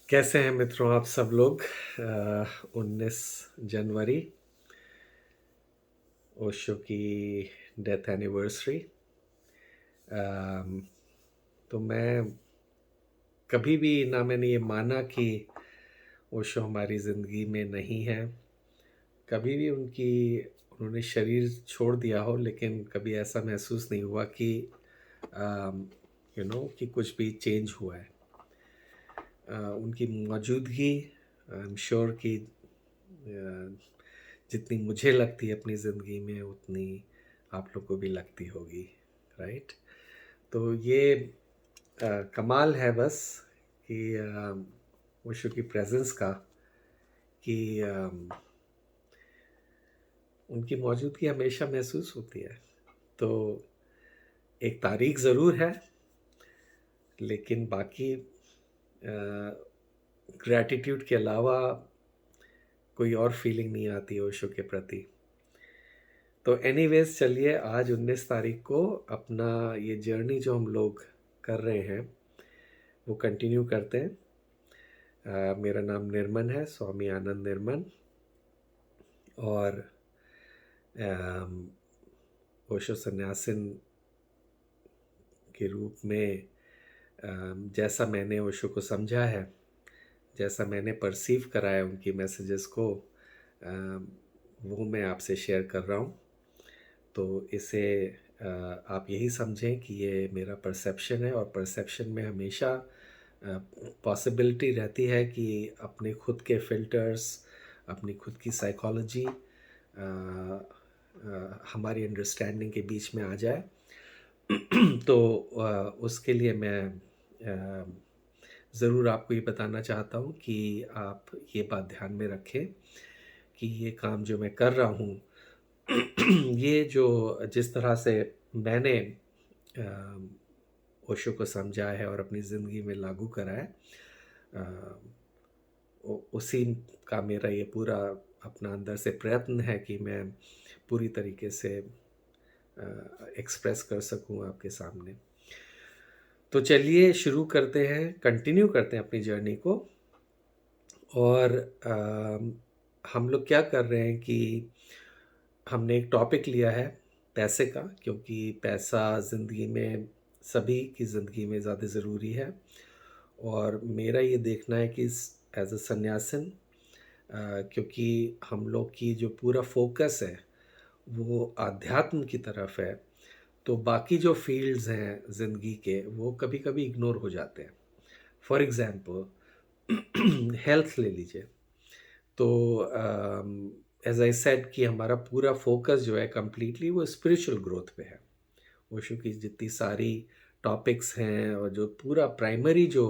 कैसे हैं मित्रों आप सब लोग। 19 जनवरी ओशो की डेथ एनिवर्सरी। तो मैं कभी भी ना मैंने ये माना कि ओशो हमारी ज़िंदगी में नहीं है। कभी भी उन्होंने शरीर छोड़ दिया हो, लेकिन कभी ऐसा महसूस नहीं हुआ कि कि कुछ भी चेंज हुआ है। उनकी मौजूदगी आई एम श्योर कि जितनी मुझे लगती है अपनी ज़िंदगी में, उतनी आप लोग को भी लगती होगी, राइट। तो ये कमाल है बस कि ओशो की प्रेजेंस का, कि उनकी मौजूदगी हमेशा महसूस होती है। तो एक तारीख ज़रूर है, लेकिन बाकी ग्रैटिट्यूड के अलावा कोई और फीलिंग नहीं आती ओशो के प्रति। तो एनीवेज, चलिए आज 19 तारीख को अपना ये जर्नी जो हम लोग कर रहे हैं वो कंटिन्यू करते हैं। मेरा नाम निर्मन है, स्वामी आनंद निर्मन। और ओशो सन्यासिन के रूप में जैसा मैंने ओशो को समझा है, जैसा मैंने परसीव करा है उनकी मैसेजेस को, वो मैं आपसे शेयर कर रहा हूँ। तो इसे आप यही समझें कि ये मेरा परसेप्शन है, और परसेप्शन में हमेशा पॉसिबिलिटी रहती है कि अपने खुद के फ़िल्टर्स, अपनी खुद की साइकोलॉजी हमारी अंडरस्टैंडिंग के बीच में आ जाए। तो उसके लिए मैं ज़रूर आपको ये बताना चाहता हूँ कि आप ये बात ध्यान में रखें कि ये काम जो मैं कर रहा हूँ ये जो जिस तरह से मैंने ओशो को समझा है और अपनी ज़िंदगी में लागू करा है, उसी का मेरा ये पूरा अपना अंदर से प्रयत्न है कि मैं पूरी तरीके से एक्सप्रेस कर सकूं आपके सामने। तो चलिए शुरू करते हैं, कंटिन्यू करते हैं अपनी जर्नी को। और हम लोग क्या कर रहे हैं कि हमने एक टॉपिक लिया है पैसे का, क्योंकि पैसा ज़िंदगी में, सभी की ज़िंदगी में ज़्यादा ज़रूरी है। और मेरा ये देखना है कि एज अ सन्यासिन, क्योंकि हम लोग की जो पूरा फोकस है वो आध्यात्म की तरफ है, तो बाकी जो फील्ड्स हैं ज़िंदगी के वो कभी कभी इग्नोर हो जाते हैं। फॉर एग्ज़ाम्पल हेल्थ ले लीजिए। तो एज आई सेड कि हमारा पूरा फोकस जो है कम्प्लीटली वो स्पिरिचुअल ग्रोथ पे है। ओशो की जितनी सारी टॉपिक्स हैं और जो पूरा प्राइमरी जो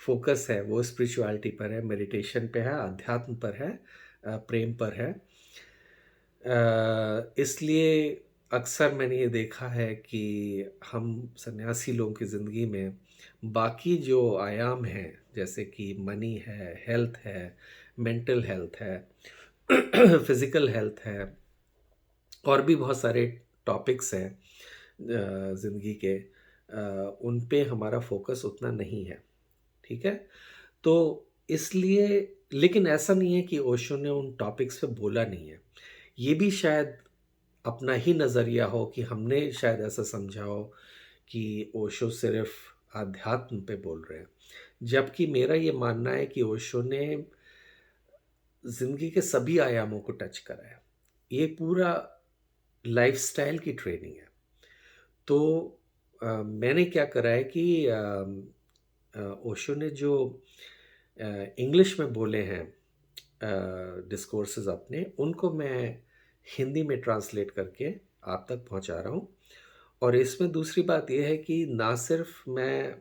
फोकस है वो स्पिरिचुअलिटी पर है, मेडिटेशन पे है, अध्यात्म पर है, प्रेम पर है। इसलिए अक्सर मैंने ये देखा है कि हम सन्यासी लोगों की ज़िंदगी में बाकी जो आयाम हैं, जैसे कि मनी है, हेल्थ है, मेंटल हेल्थ है, फिज़िकल हेल्थ है, और भी बहुत सारे टॉपिक्स हैं ज़िंदगी के, उन पे हमारा फोकस उतना नहीं है। ठीक है। तो इसलिए, लेकिन ऐसा नहीं है कि ओशो ने उन टॉपिक्स पे बोला नहीं है। ये भी शायद अपना ही नज़रिया हो कि हमने शायद ऐसा समझा हो कि ओशो सिर्फ आध्यात्म पे बोल रहे हैं, जबकि मेरा ये मानना है कि ओशो ने ज़िंदगी के सभी आयामों को टच करा है। ये पूरा लाइफस्टाइल की ट्रेनिंग है। तो मैंने क्या करा है कि ओशो ने जो इंग्लिश में बोले हैं डिस्कोर्सेज अपने, उनको मैं हिंदी में ट्रांसलेट करके आप तक पहुंचा रहा हूं। और इसमें दूसरी बात यह है कि ना सिर्फ मैं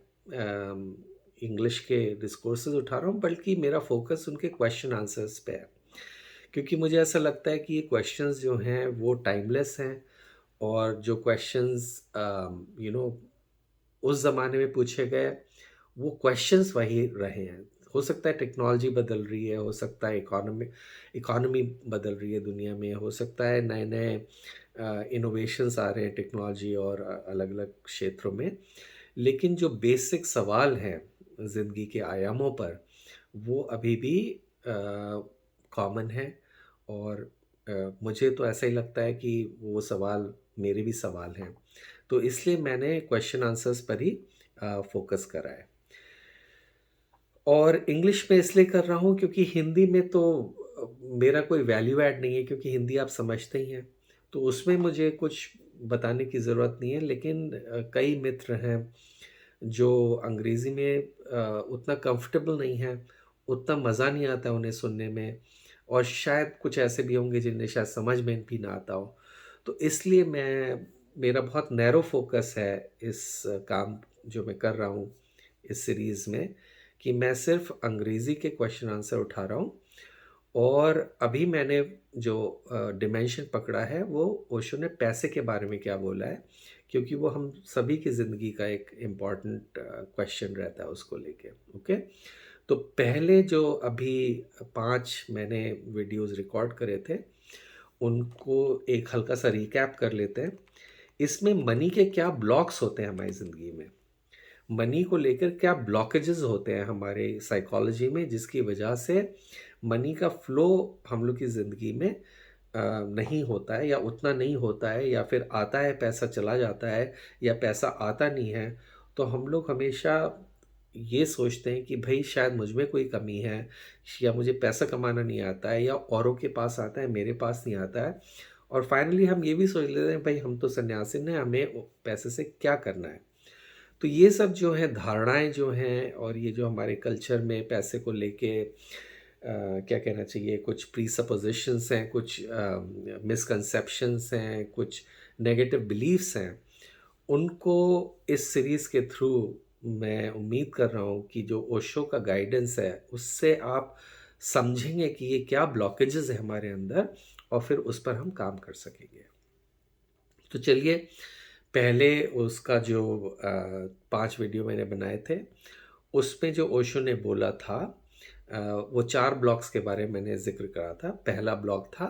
इंग्लिश के डिस्कोर्सेज उठा रहा हूं, बल्कि मेरा फोकस उनके क्वेश्चन आंसर्स पे है, क्योंकि मुझे ऐसा लगता है कि ये क्वेश्चंस जो हैं वो टाइमलेस हैं। और जो क्वेश्चंस उस ज़माने में पूछे गए, वो क्वेश्चंस वही रहे हैं। हो सकता है टेक्नोलॉजी बदल रही है, हो सकता है इकोनॉमी बदल रही है दुनिया में, हो सकता है नए नए इनोवेशंस आ रहे हैं टेक्नोलॉजी और अलग अलग क्षेत्रों में, लेकिन जो बेसिक सवाल हैं ज़िंदगी के आयामों पर, वो अभी भी कॉमन है। और मुझे तो ऐसा ही लगता है कि वो सवाल मेरे भी सवाल हैं। तो इसलिए मैंने क्वेश्चन आंसर्स पर ही फ़ोकस करा है। और इंग्लिश में इसलिए कर रहा हूँ क्योंकि हिंदी में तो मेरा कोई वैल्यू ऐड नहीं है, क्योंकि हिंदी आप समझते ही हैं। तो उसमें मुझे कुछ बताने की ज़रूरत नहीं है। लेकिन कई मित्र हैं जो अंग्रेज़ी में उतना कंफर्टेबल नहीं हैं, उतना मज़ा नहीं आता उन्हें सुनने में, और शायद कुछ ऐसे भी होंगे जिन्हें शायद समझ में भी ना आता हो। तो इसलिए मेरा बहुत नैरो फोकस है इस काम जो मैं कर रहा हूँ इस सीरीज़ में, कि मैं सिर्फ अंग्रेज़ी के क्वेश्चन आंसर उठा रहा हूँ। और अभी मैंने जो डिमेंशन पकड़ा है वो ओशो ने पैसे के बारे में क्या बोला है, क्योंकि वो हम सभी की ज़िंदगी का एक इम्पॉर्टेंट क्वेश्चन रहता है उसको लेके। ओके, तो पहले जो अभी 5 मैंने वीडियोस रिकॉर्ड करे थे, उनको एक हल्का सा रिकैप कर लेते हैं। इसमें मनी के क्या ब्लॉक्स होते हैं हमारी ज़िंदगी में, मनी को लेकर क्या ब्लॉकेजेस होते हैं हमारे साइकोलॉजी में, जिसकी वजह से मनी का फ्लो हम लोग की ज़िंदगी में नहीं होता है, या उतना नहीं होता है, या फिर आता है पैसा चला जाता है, या पैसा आता नहीं है। तो हम लोग हमेशा ये सोचते हैं कि भाई शायद मुझ में कोई कमी है, या मुझे पैसा कमाना नहीं आता है, या औरों के पास आता है मेरे पास नहीं आता है। और फाइनली हम ये भी सोच लेते हैं भाई हम तो सन्यासी हैं, हमें पैसे से क्या करना है। तो ये सब जो है धारणाएं जो हैं, और ये जो हमारे कल्चर में पैसे को लेके क्या कहना चाहिए, कुछ प्रीसपोजिशंस हैं, कुछ मिसकंसेप्शंस हैं, कुछ नेगेटिव बिलीफ्स हैं, उनको इस सीरीज़ के थ्रू मैं उम्मीद कर रहा हूँ कि जो ओशो का गाइडेंस है उससे आप समझेंगे कि ये क्या ब्लॉकेजेस है हमारे अंदर, और फिर उस पर हम काम कर सकेंगे। तो चलिए, पहले उसका जो 5 वीडियो मैंने बनाए थे, उसमें जो ओशो ने बोला था, वो 4 ब्लॉक्स के बारे में मैंने ज़िक्र करा था। पहला ब्लॉक था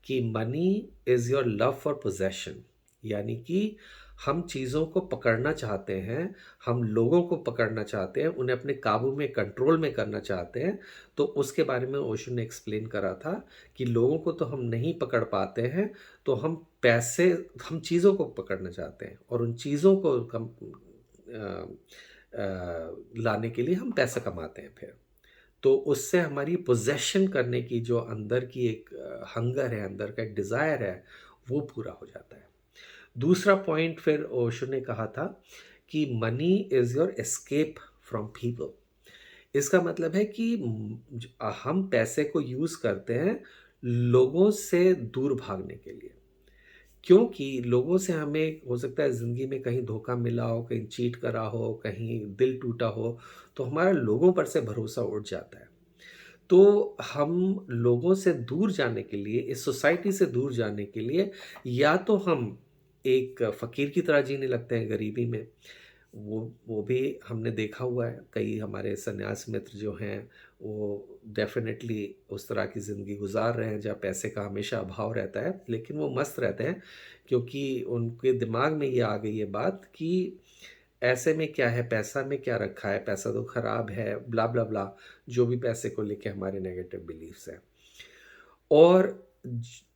कि money is your love for possession, यानी कि हम चीज़ों को पकड़ना चाहते हैं, हम लोगों को पकड़ना चाहते हैं, उन्हें अपने काबू में, कंट्रोल में करना चाहते हैं। तो उसके बारे में ओशो ने एक्सप्लेन करा था कि लोगों को तो हम नहीं पकड़ पाते हैं, तो हम चीज़ों को पकड़ना चाहते हैं, और उन चीज़ों को लाने के लिए हम पैसा कमाते हैं फिर। तो उससे हमारी पोजेशन करने की जो अंदर की एक हंगर है, अंदर का एक डिज़ायर है, वो पूरा हो जाता है। दूसरा पॉइंट फिर ओशो ने कहा था कि money is your escape from people. इसका मतलब है कि हम पैसे को यूज़ करते हैं लोगों से दूर भागने के लिए, क्योंकि लोगों से हमें हो सकता है ज़िंदगी में कहीं धोखा मिला हो, कहीं चीट करा हो, कहीं दिल टूटा हो, तो हमारा लोगों पर से भरोसा उठ जाता है। तो हम लोगों से दूर जाने के लिए, इस सोसाइटी से दूर जाने के लिए, या तो हम एक फ़कीर की तरह जीने लगते हैं गरीबी में। वो भी हमने देखा हुआ है, कई हमारे सन्यास मित्र जो हैं वो डेफ़िनेटली उस तरह की ज़िंदगी गुज़ार रहे हैं जहाँ पैसे का हमेशा अभाव रहता है, लेकिन वो मस्त रहते हैं, क्योंकि उनके दिमाग में ये आ गई है बात कि ऐसे में क्या है, पैसा में क्या रखा है, पैसा तो ख़राब है, ब्ला ब्ला ब्ला, जो भी पैसे को लेके हमारे नेगेटिव बिलीफ्स हैं। और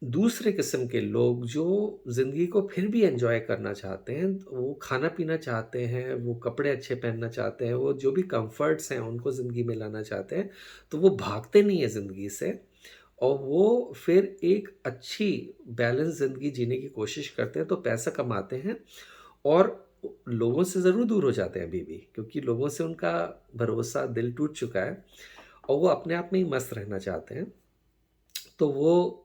दूसरे किस्म के लोग जो ज़िंदगी को फिर भी एंजॉय करना चाहते हैं, तो वो खाना पीना चाहते हैं, वो कपड़े अच्छे पहनना चाहते हैं, वो जो भी कंफर्ट्स हैं उनको ज़िंदगी में लाना चाहते हैं, तो वो भागते नहीं है ज़िंदगी से, और वो फिर एक अच्छी बैलेंस ज़िंदगी जीने की कोशिश करते हैं। तो पैसा कमाते हैं, और लोगों से ज़रूर दूर हो जाते हैं अभी भी, क्योंकि लोगों से उनका भरोसा, दिल टूट चुका है, और वो अपने आप में ही मस्त रहना चाहते हैं। तो वो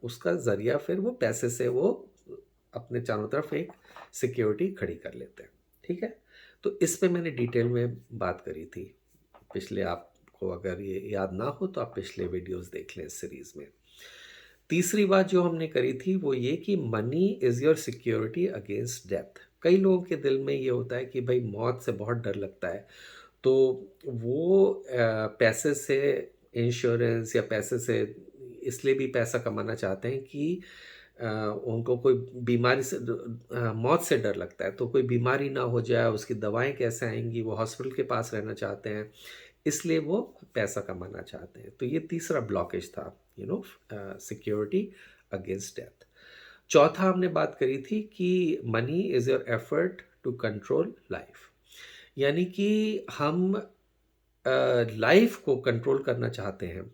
उसका ज़रिया फिर वो पैसे से वो अपने चारों तरफ एक सिक्योरिटी खड़ी कर लेते हैं। ठीक है? तो इस पे मैंने डिटेल में बात करी थी। पिछले, आपको अगर ये याद ना हो तो आप पिछले वीडियोस देख लें इस सीरीज़ में। तीसरी बात जो हमने करी थी वो ये कि money is your security against death. कई लोगों के दिल में ये होता है कि भाई मौत से बहुत डर लगता है, तो वो पैसे से इंश्योरेंस, या पैसे से इसलिए भी पैसा कमाना चाहते हैं कि उनको कोई बीमारी से मौत से डर लगता है, तो कोई बीमारी ना हो जाए, उसकी दवाएं कैसे आएंगी, वो हॉस्पिटल के पास रहना चाहते हैं, इसलिए वो पैसा कमाना चाहते हैं। तो ये तीसरा ब्लॉकेज था, सिक्योरिटी अगेंस्ट डेथ। चौथा हमने बात करी थी कि money is your effort to control life, यानी कि हम लाइफ को कंट्रोल करना चाहते हैं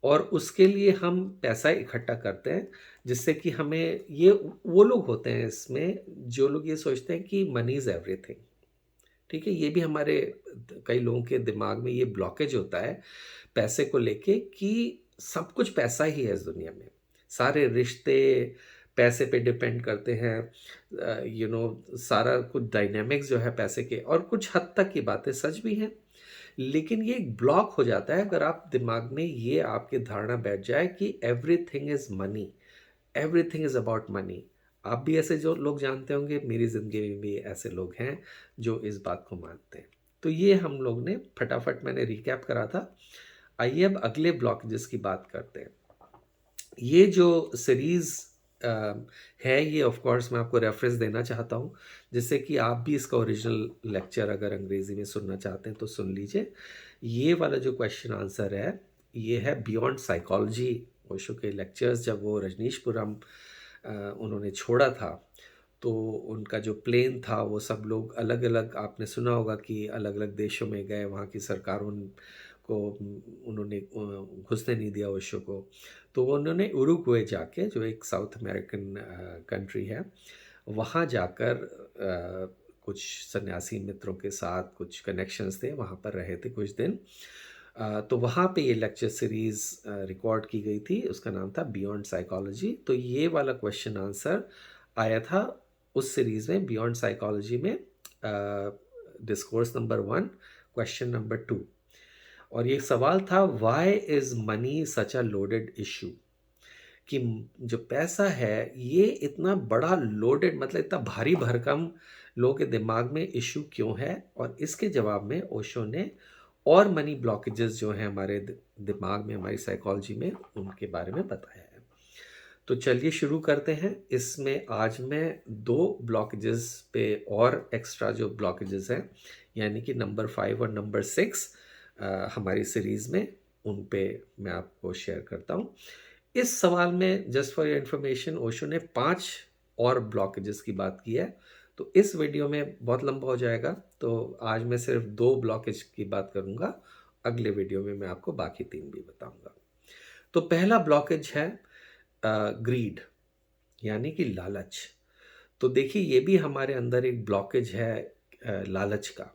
और उसके लिए हम पैसा इकट्ठा करते हैं, जिससे कि हमें ये वो लोग होते हैं इसमें जो लोग ये सोचते हैं कि मनी इज़ एवरीथिंग। ठीक है, ये भी हमारे कई लोगों के दिमाग में ये ब्लॉकेज होता है पैसे को लेके कि सब कुछ पैसा ही है इस दुनिया में, सारे रिश्ते पैसे पे डिपेंड करते हैं, सारा कुछ डायनेमिक्स जो है पैसे के, और कुछ हद तक की बातें सच भी हैं। लेकिन ये एक ब्लॉक हो जाता है अगर आप दिमाग में ये आपकी धारणा बैठ जाए कि everything is money, everything is about money. आप भी ऐसे जो लोग जानते होंगे, मेरी ज़िंदगी में भी ऐसे लोग हैं जो इस बात को मानते हैं। तो ये हम लोग ने फटाफट मैंने रिकैप करा था। आइए अब अगले ब्लॉकेजेस की बात करते हैं। ये जो सीरीज़ है, ये ऑफ कोर्स मैं आपको रेफरेंस देना चाहता हूँ, जिससे कि आप भी इसका ओरिजिनल लेक्चर अगर अंग्रेज़ी में सुनना चाहते हैं तो सुन लीजिए। ये वाला जो क्वेश्चन आंसर है, ये है बियॉन्ड साइकोलॉजी। ओशो के लेक्चर्स जब वो रजनीशपुरम उन्होंने छोड़ा था, तो उनका जो प्लेन था वो सब लोग अलग अलग, आपने सुना होगा कि अलग अलग देशों में गए, वहाँ की सरकारों को उन्होंने घुसने नहीं दिया ओशो को। तो वो उन्होंने उरुग्वे जाके, जो एक साउथ अमेरिकन कंट्री है, वहाँ जाकर कुछ सन्यासी मित्रों के साथ कुछ कनेक्शंस थे, वहाँ पर रहे थे कुछ दिन। तो वहाँ पे ये लेक्चर सीरीज़ रिकॉर्ड की गई थी, उसका नाम था बियॉन्ड साइकोलॉजी। तो ये वाला क्वेश्चन आंसर आया था उस सीरीज़ में, बियॉन्ड साइकोलॉजी में, डिस्कोर्स नंबर 1 क्वेश्चन नंबर 2। और ये सवाल था, why is money such a loaded issue, कि जो पैसा है ये इतना बड़ा लोडेड, मतलब इतना भारी भरकम लोगों के दिमाग में इशू क्यों है। और इसके जवाब में ओशो ने और मनी ब्लॉकेजेस जो हैं हमारे दिमाग में, हमारी साइकोलॉजी में, उनके बारे में बताया है। तो चलिए शुरू करते हैं। इसमें आज मैं 2 ब्लॉकेजेस पे और एक्स्ट्रा जो ब्लॉकेजेस हैं, यानी कि नंबर 5 और नंबर 6 हमारी सीरीज़ में, उन पे मैं आपको शेयर करता हूँ। इस सवाल में just for your information Osho ने 5 और ब्लॉकेजेस की बात की है, तो इस वीडियो में बहुत लंबा हो जाएगा, तो आज मैं सिर्फ 2 ब्लॉकेज की बात करूंगा, अगले वीडियो में मैं आपको बाकी 3 भी बताऊंगा। तो पहला ब्लॉकेज है ग्रीड, यानी कि लालच। तो देखिए, ये भी हमारे अंदर एक ब्लॉकेज है लालच का,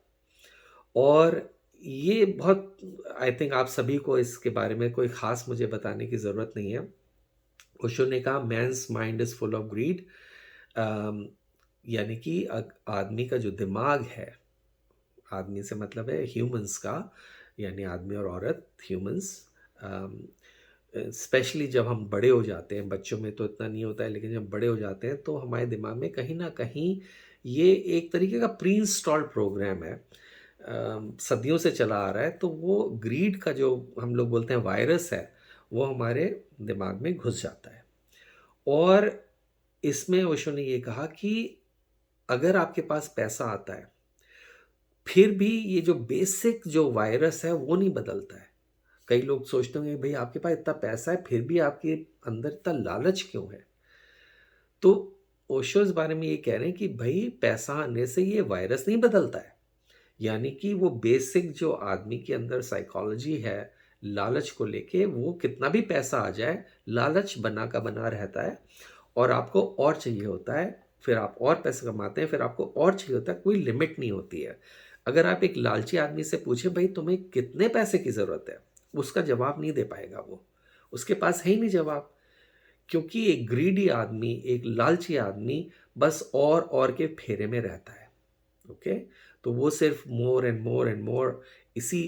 और ये बहुत, आई थिंक आप सभी को इसके बारे में कोई ख़ास मुझे बताने की ज़रूरत नहीं है। ओशो ने कहा man's mind is full of greed, यानी कि आदमी का जो दिमाग है, आदमी से मतलब है ह्यूमंस का, यानी आदमी और औरत, ह्यूमंस, स्पेशली जब हम बड़े हो जाते हैं, बच्चों में तो इतना नहीं होता है, लेकिन जब बड़े हो जाते हैं तो हमारे दिमाग में कहीं ना कहीं ये एक तरीके का प्री इंस्टॉल्ड प्रोग्राम है, सदियों से चला आ रहा है। तो वो ग्रीड का जो हम लोग बोलते हैं वायरस है, वो हमारे दिमाग में घुस जाता है। और इसमें ओशो ने ये कहा कि अगर आपके पास पैसा आता है, फिर भी ये जो बेसिक जो वायरस है वो नहीं बदलता है। कई लोग सोचते होंगे भाई आपके पास इतना पैसा है फिर भी आपके अंदर इतना लालच क्यों है। तो ओशो इस बारे में ये कह रहे हैं कि भाई पैसा आने से ये वायरस नहीं बदलता है, यानी कि वो बेसिक जो आदमी के अंदर साइकोलॉजी है लालच को लेके, वो कितना भी पैसा आ जाए लालच बना का बना रहता है, और आपको और चाहिए होता है, फिर आप और पैसे कमाते हैं, फिर आपको और चाहिए होता है, कोई लिमिट नहीं होती है। अगर आप एक लालची आदमी से पूछें भाई तुम्हें कितने पैसे की ज़रूरत है, उसका जवाब नहीं दे पाएगा वो, उसके पास है ही नहीं जवाब। क्योंकि एक ग्रीडी आदमी, एक लालची आदमी बस और के फेरे में रहता है। ओके, तो वो सिर्फ more and more and more इसी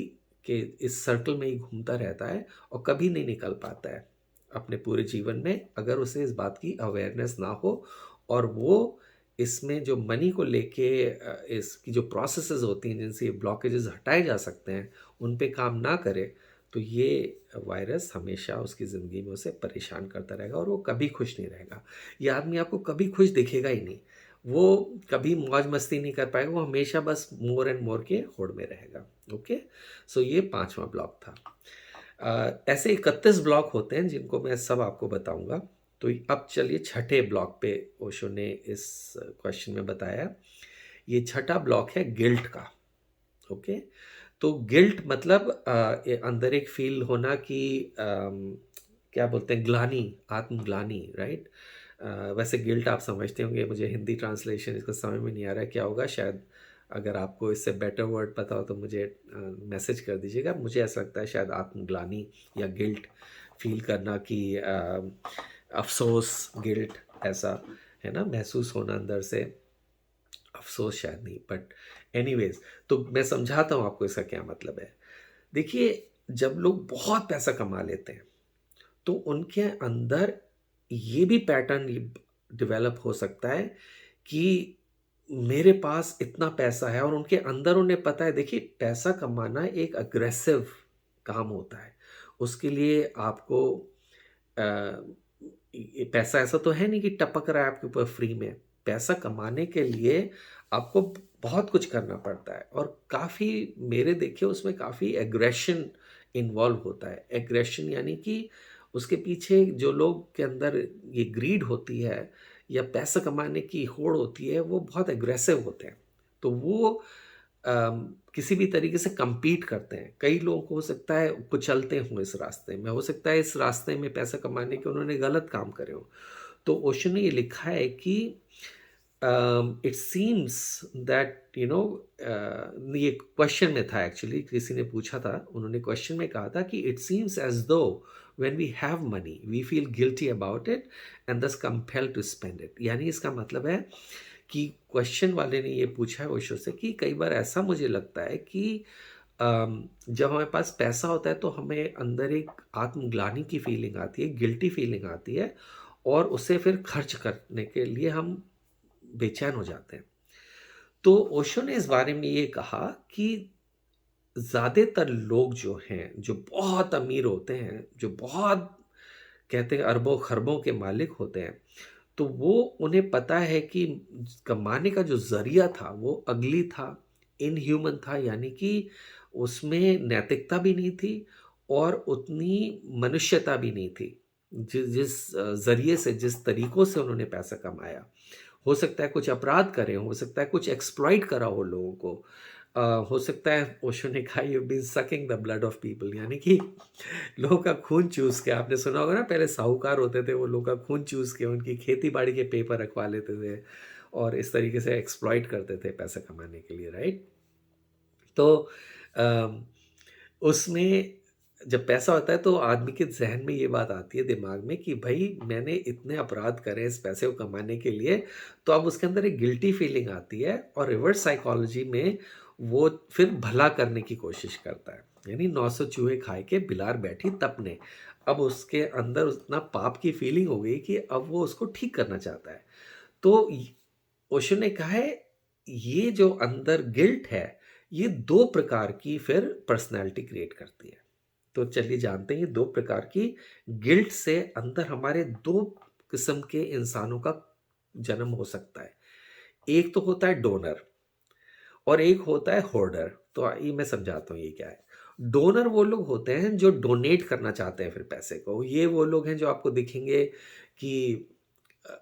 के इस सर्कल में ही घूमता रहता है और कभी नहीं निकल पाता है अपने पूरे जीवन में, अगर उसे इस बात की अवेयरनेस ना हो और वो इसमें जो मनी को लेके इसकी जो प्रोसेसेस होती हैं जिनसे ये ब्लॉकेजेस हटाए जा सकते हैं, उन पे काम ना करे, तो ये वायरस हमेशा उसकी ज़िंदगी में उसे परेशान करता रहेगा और वो कभी खुश नहीं रहेगा। ये आदमी आपको कभी खुश दिखेगा ही नहीं। वो कभी मौज मस्ती नहीं कर पाएगा, वो हमेशा बस मोर एंड मोर के होड़ में रहेगा। ओके, सो ये 5वां ब्लॉक था। ऐसे 31 ब्लॉक होते हैं जिनको मैं सब आपको बताऊंगा। तो अब चलिए छठे ब्लॉक पे ओशो ने इस क्वेश्चन में बताया। ये छठा ब्लॉक है गिल्ट का। ओके, तो गिल्ट मतलब ये अंदर एक फील होना कि क्या बोलते हैं, ग्लानी, आत्मग्लानी, राइट। वैसे गिल्ट आप समझते होंगे, मुझे हिंदी ट्रांसलेशन इसका समझ में नहीं आ रहा है क्या होगा। शायद अगर आपको इससे बेटर वर्ड पता हो तो मुझे मैसेज कर दीजिएगा। मुझे ऐसा लगता है शायद आत्मग्लानी या गिल्ट फील करना कि अफसोस, गिल्ट, ऐसा है ना, महसूस होना अंदर से। अफसोस शायद नहीं, बट एनीवेज, तो मैं समझाता हूँ आपको इसका क्या मतलब है। देखिए, जब लोग बहुत पैसा कमा लेते हैं तो उनके अंदर ये भी पैटर्न डेवलप हो सकता है कि मेरे पास इतना पैसा है, और उनके अंदर उन्हें पता है। देखिए, पैसा कमाना एक अग्रेसिव काम होता है। उसके लिए आपको अ, ये पैसा ऐसा तो है नहीं कि टपक रहा है आपके ऊपर फ्री में। पैसा कमाने के लिए आपको बहुत कुछ करना पड़ता है, और काफ़ी, मेरे देखिए उसमें काफ़ी एग्रेशन इन्वॉल्व होता है। एग्रेशन यानी कि उसके पीछे जो लोग के अंदर ये ग्रीड होती है या पैसा कमाने की होड़ होती है, वो बहुत एग्रेसिव होते हैं। तो वो किसी भी तरीके से compete करते हैं। कई लोगों को हो सकता है कुचलते हों इस रास्ते में, हो सकता है इस रास्ते में पैसा कमाने के उन्होंने गलत काम करे हों। तो ओशो ने ये लिखा है कि इट सीम्स दैट ये क्वेश्चन में था, एक्चुअली किसी ने पूछा था, उन्होंने क्वेश्चन में कहा था कि इट सीम्स एज दो when we have money we feel guilty about it and thus compelled to spend it। यानी इसका मतलब है कि क्वेश्चन वाले ने ये पूछा है ओशो से कि कई बार ऐसा मुझे लगता है कि जब हमारे पास पैसा होता है तो हमें अंदर एक आत्मग्लानि की फीलिंग आती है, गिल्टी फीलिंग आती है, और उसे फिर खर्च करने के लिए हम बेचैन हो जाते हैं। तो ओशो ने इस बारे में ये कहा कि ज़्यादातर लोग जो हैं, जो बहुत अमीर होते हैं, जो बहुत, कहते हैं अरबों खरबों के मालिक होते हैं, तो वो, उन्हें पता है कि कमाने का जो ज़रिया था वो अगली था, इनह्यूमन था, यानी कि उसमें नैतिकता भी नहीं थी और उतनी मनुष्यता भी नहीं थी। जिस जिस ज़रिए से, जिस तरीक़ों से उन्होंने पैसा कमाया, हो सकता है कुछ अपराध करे हों, हो सकता है कुछ एक्सप्लॉइट करा हो लोगों को। हो सकता है, ओशो ने कहा, you been sucking the blood of people, यानी कि लोगों का खून चूस के, आपने सुना होगा ना, पहले साहूकार होते थे, वो लोगों का खून चूस के उनकी खेती बाड़ी के पेपर रखवा लेते थे और इस तरीके से एक्सप्लॉइट करते थे पैसा कमाने के लिए, राइट। तो अम, उसमें जब पैसा होता है तो आदमी के जहन में ये बात आती है, दिमाग में, कि भाई मैंने इतने अपराध करे इस पैसे को कमाने के लिए। तो अब उसके अंदर एक गिल्टी फीलिंग आती है, और रिवर्स साइकोलॉजी में वो फिर भला करने की कोशिश करता है। यानी 900 चूहे खाए के बिलार बैठी तपने। अब उसके अंदर उतना पाप की फीलिंग हो गई कि अब वो उसको ठीक करना चाहता है। तो ओशो ने कहा है, ये जो अंदर गिल्ट है, ये दो प्रकार की फिर पर्सनैलिटी क्रिएट करती है। तो चलिए जानते हैं, ये दो प्रकार की गिल्ट से अंदर हमारे दो किस्म के इंसानों का जन्म हो सकता है। एक तो होता है डोनर और एक होता है होर्डर। तो आइए मैं समझाता हूँ ये क्या है। डोनर वो लोग होते हैं जो डोनेट करना चाहते हैं फिर पैसे को। ये वो लोग हैं जो आपको दिखेंगे कि अ,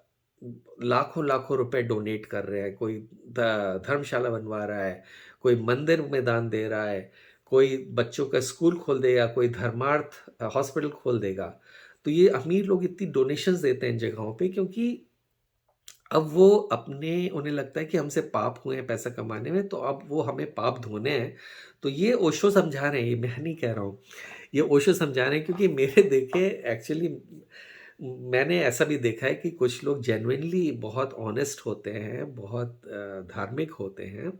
लाखों लाखों रुपए डोनेट कर रहे हैं। कोई धर्मशाला बनवा रहा है, कोई मंदिर में दान दे रहा है, कोई बच्चों का स्कूल खोल देगा, कोई धर्मार्थ हॉस्पिटल खोल देगा। तो ये अमीर लोग इतनी डोनेशंस देते हैं इन जगहों पे, क्योंकि अब वो अपने, उन्हें लगता है कि हमसे पाप हुए हैं पैसा कमाने में, तो अब वो हमें पाप धोने हैं। तो ये ओशो समझा रहे हैं, ये मैं नहीं कह रहा हूँ। ये ओशो समझा रहे हैं, क्योंकि मेरे देखे एक्चुअली मैंने ऐसा भी देखा है कि कुछ लोग जेन्युइनली बहुत ऑनेस्ट होते हैं, बहुत धार्मिक होते हैं।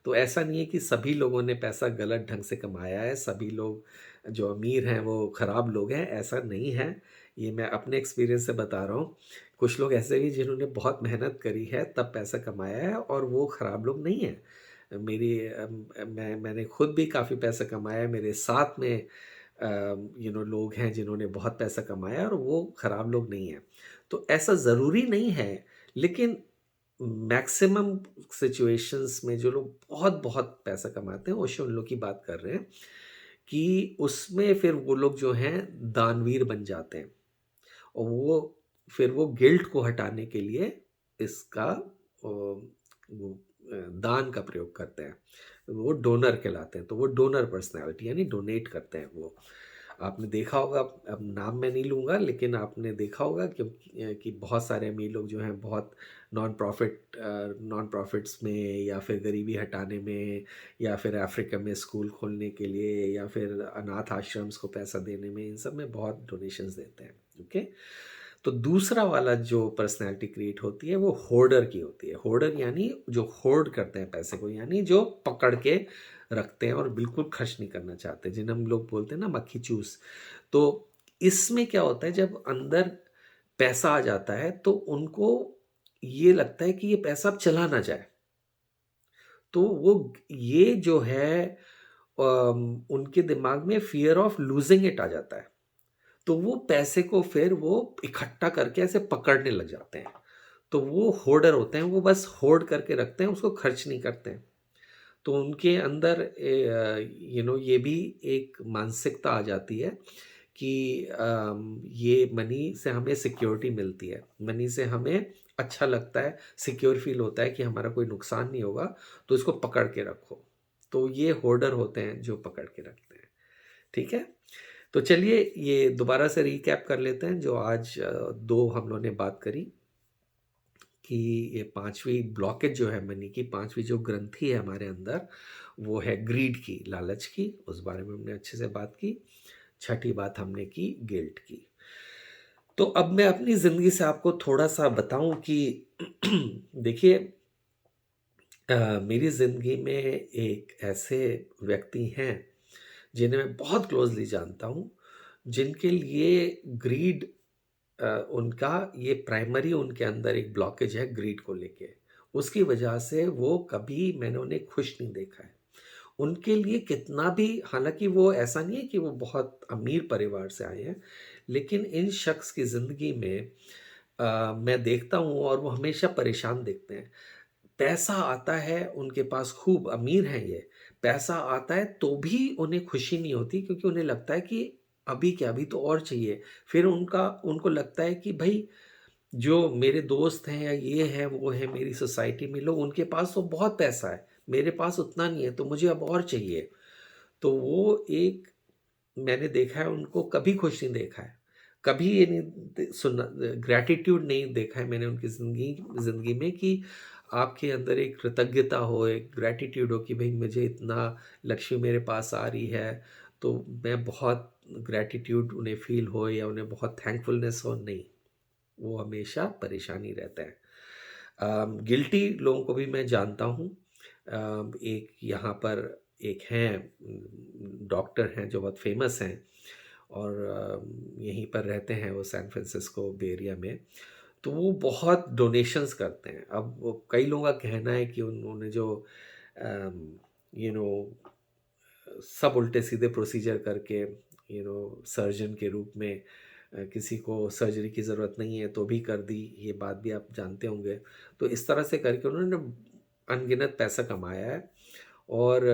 तो ऐसा नहीं है कि सभी लोगों ने पैसा गलत ढंग से कमाया है, सभी लोग जो अमीर हैं वो खराब लोग हैं, ऐसा नहीं है। ये मैं अपने एक्सपीरियंस से बता रहा हूँ। कुछ लोग ऐसे भी जिन्होंने बहुत मेहनत करी है तब पैसा कमाया है, और वो खराब लोग नहीं हैं। मैंने खुद भी काफ़ी पैसा कमाया है। मेरे साथ में लोग हैं जिन्होंने बहुत पैसा कमाया और वो खराब लोग नहीं हैं। तो ऐसा ज़रूरी नहीं है, लेकिन मैक्सिमम सिचुएशंस में जो लोग बहुत-बहुत पैसा कमाते हैं, ओशो उन लोग की बात कर रहे हैं कि उसमें फिर वो लोग जो हैं दानवीर बन जाते हैं और वो गिल्ट को हटाने के लिए इसका दान का प्रयोग करते हैं। वो डोनर कहलाते हैं, तो वो डोनर पर्सनैलिटी यानी डोनेट करते हैं वो। आपने देखा होगा, अब नाम मैं नहीं लूँगा, लेकिन आपने देखा होगा कि बहुत सारे अमीर लोग जो हैं बहुत नॉन प्रॉफ़िट्स में या फिर गरीबी हटाने में या फिर अफ्रीका में स्कूल खोलने के लिए या फिर अनाथ आश्रम्स को पैसा देने में, इन सब में बहुत डोनेशंस देते हैं। ओके? तो दूसरा वाला जो पर्सनैलिटी क्रिएट होती है वो होर्डर की होती है। होर्डर यानी जो होर्ड करते हैं पैसे को, यानी जो पकड़ के रखते हैं और बिल्कुल खर्च नहीं करना चाहते, जिन्हें हम लोग बोलते हैं ना मक्खी चूस। तो इसमें क्या होता है, जब अंदर पैसा आ जाता है तो उनको ये लगता है कि ये पैसा अब चला ना जाए। तो वो ये जो है उनके दिमाग में फ़ियर ऑफ लूज़िंग इट आ जाता है। तो वो पैसे को फिर वो इकट्ठा करके ऐसे पकड़ने लग जाते हैं। तो वो होर्डर होते हैं, वो बस होर्ड करके रखते हैं, उसको खर्च नहीं करते हैं। तो उनके अंदर ये भी एक मानसिकता आ जाती है कि ये मनी से हमें सिक्योरिटी मिलती है, मनी से हमें अच्छा लगता है, सिक्योर फील होता है कि हमारा कोई नुकसान नहीं होगा, तो इसको पकड़ के रखो। तो ये होर्डर होते हैं जो पकड़ के रखते हैं। ठीक है? तो चलिए ये दोबारा से रिकैप कर लेते हैं जो आज दो हम लोगों ने बात करी कि ये पांचवी ब्लॉकेज जो है मनी की, पांचवी जो ग्रंथि है हमारे अंदर, वो है ग्रीड की, लालच की। उस बारे में हमने अच्छे से बात की। छठी बात हमने की गिल्ट की। तो अब मैं अपनी ज़िंदगी से आपको थोड़ा सा बताऊं कि देखिए, मेरी ज़िंदगी में एक ऐसे व्यक्ति हैं जिन्हें मैं बहुत क्लोजली जानता हूँ, जिनके लिए ग्रीड, उनका ये प्राइमरी उनके अंदर एक ब्लॉकेज है ग्रीड को लेके। उसकी वजह से वो कभी मैंने उन्हें खुश नहीं देखा है। उनके लिए कितना भी, हालांकि वो ऐसा नहीं है कि वो बहुत अमीर परिवार से आए हैं, लेकिन इन शख्स की ज़िंदगी में मैं देखता हूँ और वो हमेशा परेशान दिखते हैं। पैसा आता है उनके पास, खूब अमीर हैं ये, पैसा आता है तो भी उन्हें खुशी नहीं होती, क्योंकि उन्हें लगता है कि अभी क्या, अभी तो और चाहिए। फिर उनको लगता है कि भाई जो मेरे दोस्त हैं या ये हैं वो हैं मेरी सोसाइटी में लोग, उनके पास तो बहुत पैसा है, मेरे पास उतना नहीं है, तो मुझे अब और चाहिए। तो वो एक, मैंने देखा है उनको कभी खुश नहीं देखा है, कभी ये नहीं सुना, ग्रैटिट्यूड नहीं देखा है मैंने उनकी ज़िंदगी में कि आपके अंदर एक कृतज्ञता हो, एक ग्रैटिट्यूड हो कि भाई मुझे इतना लक्ष्मी मेरे पास आ रही है, तो मैं बहुत ग्रैटिट्यूड उन्हें फील हो या उन्हें बहुत थैंकफुलनेस हो, नहीं। वो हमेशा परेशानी रहता है। गिल्टी लोगों को भी मैं जानता हूँ। एक यहाँ पर एक हैं, डॉक्टर हैं जो बहुत फेमस हैं और यहीं पर रहते हैं, वो सैन फ्रांसिस्को बे एरिया में। तो वो बहुत डोनेशंस करते हैं। अब वो कई लोगों का कहना है कि उन्होंने जो यू नो सब उल्टे सीधे प्रोसीजर करके, सर्जन के रूप में, किसी को सर्जरी की ज़रूरत नहीं है तो भी कर दी, ये बात भी आप जानते होंगे। तो इस तरह से करके उन्होंने अनगिनत पैसा कमाया है। और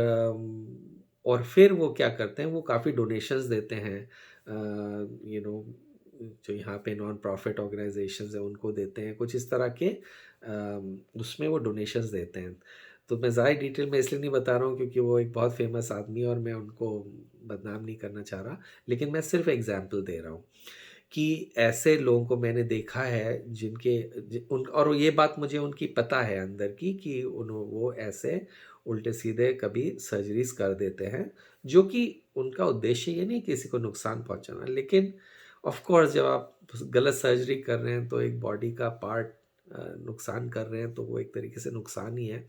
और फिर वो क्या करते हैं, वो काफ़ी डोनेशंस देते हैं, जो यहाँ पे नॉन प्रॉफिट ऑर्गेनाइजेशंस हैं उनको देते हैं, कुछ इस तरह के उसमें वो डोनेशंस देते हैं। तो मैं ज़्यादा डिटेल में इसलिए नहीं बता रहा हूँ क्योंकि वो एक बहुत फेमस आदमी है और मैं उनको बदनाम नहीं करना चाह रहा, लेकिन मैं सिर्फ एग्जांपल दे रहा हूँ कि ऐसे लोगों को मैंने देखा है जिनके उन, और ये बात मुझे उनकी पता है अंदर की कि वो ऐसे उल्टे सीधे कभी सर्जरीज कर देते हैं, जो कि उनका उद्देश्य ये नहीं किसी को नुकसान पहुंचाना, लेकिन ऑफ कोर्स जब आप गलत सर्जरी कर रहे हैं तो एक बॉडी का पार्ट नुकसान कर रहे हैं, तो वो एक तरीके से नुकसान ही है।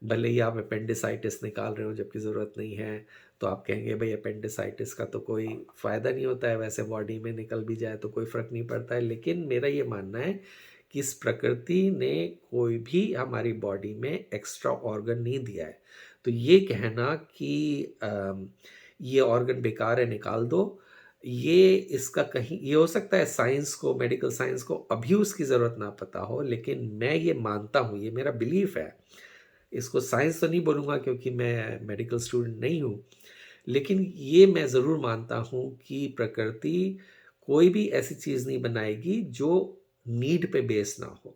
भले ही आप अपेंडिसाइटिस निकाल रहे हो जबकि ज़रूरत नहीं है, तो आप कहेंगे भाई अपेंडिसाइटिस का तो कोई फ़ायदा नहीं होता है, वैसे बॉडी में निकल भी जाए तो कोई फ़र्क नहीं पड़ता है। लेकिन मेरा ये मानना है कि इस प्रकृति ने कोई भी हमारी बॉडी में एक्स्ट्रा ऑर्गन नहीं दिया है। तो ये कहना कि ये ऑर्गन बेकार है निकाल दो, ये इसका कहीं ये हो सकता है साइंस को, मेडिकल साइंस को अभी उसकी ज़रूरत ना पता हो, लेकिन मैं ये मानता हूँ, ये मेरा बिलीफ है। इसको साइंस तो नहीं बोलूँगा क्योंकि मैं मेडिकल स्टूडेंट नहीं हूँ, लेकिन ये मैं ज़रूर मानता हूँ कि प्रकृति कोई भी ऐसी चीज़ नहीं बनाएगी जो नीड पे बेस ना हो,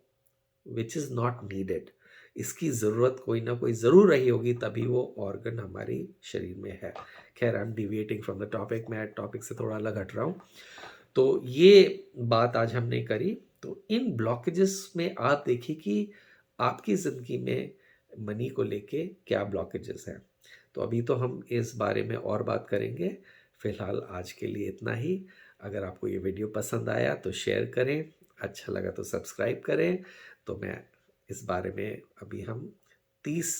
विच इज़ नॉट नीडेड। इसकी ज़रूरत कोई ना कोई ज़रूर रही होगी, तभी वो ऑर्गन हमारी शरीर में है। खैर, I am deviating from the topic, मैं टॉपिक से थोड़ा अलग हट रहा हूँ। तो ये बात आज हमने करी। तो इन ब्लॉकेजेस में आप देखिए कि आपकी ज़िंदगी में मनी को लेके क्या ब्लॉकेजेस हैं। तो अभी तो हम इस बारे में और बात करेंगे। फ़िलहाल आज के लिए इतना ही। अगर आपको ये वीडियो पसंद आया तो शेयर करें, अच्छा लगा तो सब्सक्राइब करें। तो मैं इस बारे में अभी हम 30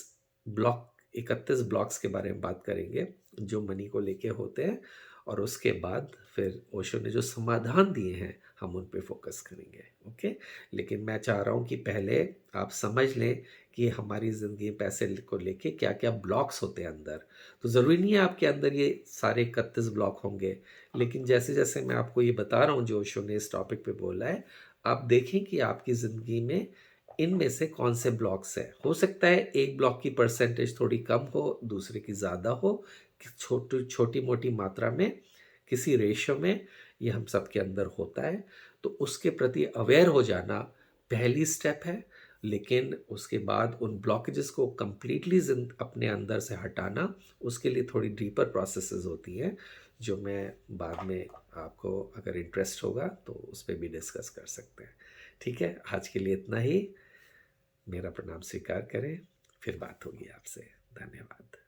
ब्लॉक 31 ब्लॉक्स के बारे में बात करेंगे जो मनी को लेके होते हैं, और उसके बाद फिर ओशो ने जो समाधान दिए हैं हम उन पे फोकस करेंगे। ओके, लेकिन मैं चाह रहा हूँ कि पहले आप समझ लें कि हमारी ज़िंदगी में पैसे को लेके क्या क्या ब्लॉक्स होते हैं अंदर। तो ज़रूरी नहीं है आपके अंदर ये सारे 31 ब्लॉक होंगे, लेकिन जैसे जैसे मैं आपको ये बता रहा हूँ जो ओशो ने इस टॉपिक पे बोला है, आप देखें कि आपकी ज़िंदगी में इनमें से कौन से ब्लॉक्स हैं। हो सकता है एक ब्लॉक की परसेंटेज थोड़ी कम हो, दूसरे की ज़्यादा हो, कि छोटी छोटी मोटी मात्रा में, किसी रेशो में, ये हम सबके अंदर होता है। तो उसके प्रति अवेयर हो जाना पहली स्टेप है, लेकिन उसके बाद उन ब्लॉकेजेस को कम्प्लीटली अपने अंदर से हटाना, उसके लिए थोड़ी डीपर प्रोसेसेस होती हैं जो मैं बाद में आपको अगर इंटरेस्ट होगा तो उस पर भी डिस्कस कर सकते हैं। ठीक है, आज के लिए इतना ही। मेरा प्रणाम स्वीकार करें, फिर बात होगी आपसे। धन्यवाद।